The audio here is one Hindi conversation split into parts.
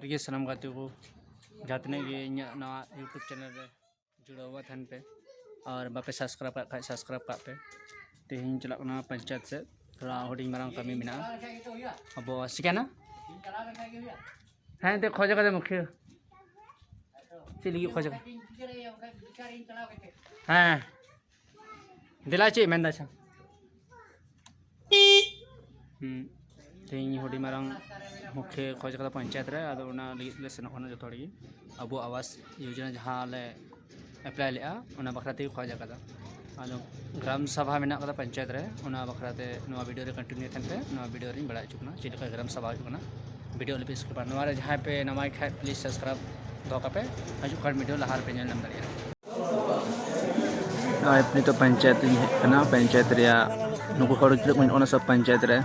ये सनम गाते को जातने ये नवा यूट्यूब चैनल रे जुड़ा हुआ थन पे और बापे सब्सक्राइब का पे तेहिं चला ना पंचायत से थोड़ा होर्डिंग मारंग कमी मिना अब सिकाना हैं ते खोज का मुख्य चिली खोज हाँ दिला चे मेंदा छा तेहिं होर्डिंग मारंग मुख्य खोज का पंचायत रे आदो ना ले सेनो खना जो थोड़ी अब आवास योजना जहाँ ले अप्लाई लेआ उना बखराते खोज का आदो ग्राम सभा में पंचायत रे उना बखराते नवा वीडियो रे कंटिन्यू थन पे नवा वीडियो रे बड़ा चुकना चिलका ग्राम सभा चुकना वीडियो ले इसके बाद नवा जहाँ पे नवा खाए प्लीज सब्सक्राइब दो का पे हजू कर वीडियो लहार पे नल नंबर अपनी तो पंचायत है पंचायत रे नुकु खड़ सब पंचायत रे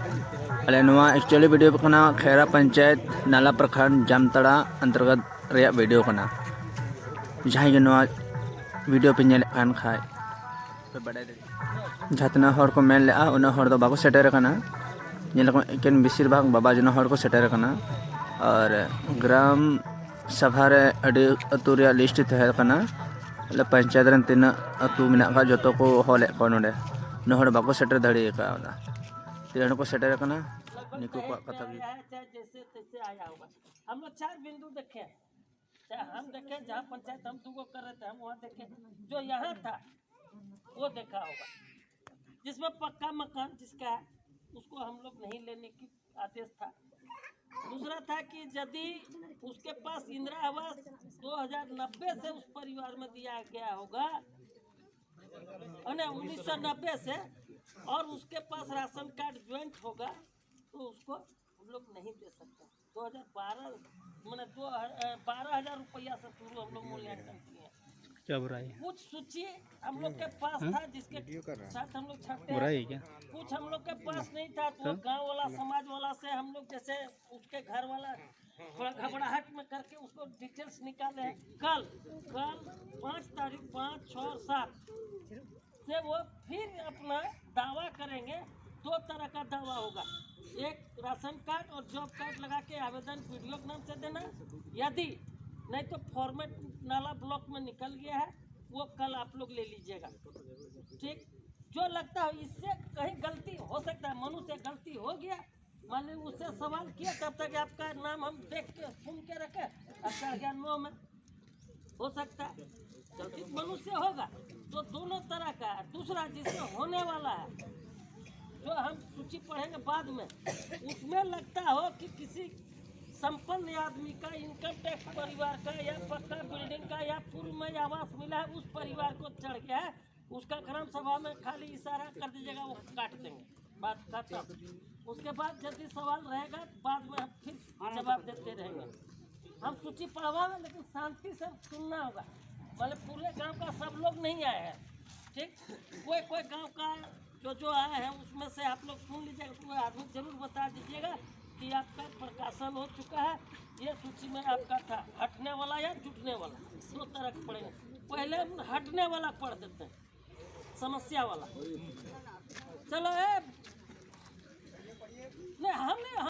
अले नवा एक्चुअली वीडियो कना खैरा पंचायत नाला प्रखंड जामतड़ा अंतर्गत रे वीडियो कना जहाँ के नवा वीडियो पे नेल कान खाए पे बड़े जतना हर को मेन ले उना हर दो बाको सेटर कना एकेन बेसिर भाग बाबा जना हर को सेटर कना और ग्राम सभा रे अडी अतु रे लिस्ट तहे कना ले पंचायत रन तीन अतु मिना का जतो को होले को नोडे न हर बाको सेटर धड़ी का ओना तीन को सेटर कना निको को कथा भी जैसे तैसे आया होगा। हम लोग 4 बिंदु देखे, चाहे हम देखे जहाँ पंचायत हम 2 को कर रहे थे हम वहाँ देखे, जो यहाँ था वो देखा होगा जिसमें पक्का मकान जिसका है उसको हम लोग नहीं लेने की आदेश था। दूसरा था कि यदि उसके पास इंदिरा आवास 2090 से उस परिवार में दिया गया होगा 1990 से और उसके पास राशन कार्ड ज्वाइंट होगा तो उसको हम लोग नहीं दे सकते। 2012 मैंने 12,000 रुपया से शुरू हम लोग मूल्यांकन किए। क्या बुराई है? कुछ सूची हम लोग के पास था जिसके साथ हम लोग छाटे बुराई क्या? कुछ हम लोग के पास नहीं था तो गांव वाला समाज वाला से हम लोग जैसे उसके घर वाला थोड़ा घबराहट में करके उसको डिटेल्स निकाले हैं। कल 5 तारीख 5, 6 और 7 से वो फिर अपना दावा करेंगे। 2 तरह का दावा होगा, एक राशन कार्ड और जॉब कार्ड लगा के आवेदन वीडियो के नाम से देना, यदि नहीं तो फॉर्मेट नाला ब्लॉक में निकल गया है वो कल आप लोग ले लीजिएगा। ठीक, जो लगता है इससे कहीं गलती हो सकता है, मनुष्य गलती हो गया मान लीजिए उससे सवाल किया तब तक आपका नाम हम देख के सुन के रखे आपका ज्ञान नो में हो सकता है गलती मनुष्य होगा तो दोनों तरह का है। दूसरा जिससे होने वाला है जो हम सूची पढ़ेंगे बाद में उसमें लगता हो कि किसी संपन्न आदमी का इनकम टैक्स परिवार का या पक्का बिल्डिंग का या पूर्व में आवास मिला है उस परिवार को चढ़ गया है, उसका ग्राम सभा में खाली इशारा कर दीजिएगा वो काट देंगे बात खत्म। उसके बाद यदि सवाल रहेगा बाद में हम फिर जवाब देते रहेंगे। हम सूची पढ़वाएंगे लेकिन शांति से सुनना होगा, मतलब पूरे गांव का सब लोग नहीं आए हैं। ठीक, कोई गांव का जो आए हैं उसमें से आप लोग सुन लीजिएगा, कोई आदमी जरूर बता दीजिएगा कि आपका प्रकाशन हो चुका है। ये सूची में आपका था हटने वाला या जुटने वाला, 2 तरह के पढ़ेंगे। पहले हम हटने वाला पढ़ देते हैं, समस्या वाला। चलो नहीं हमने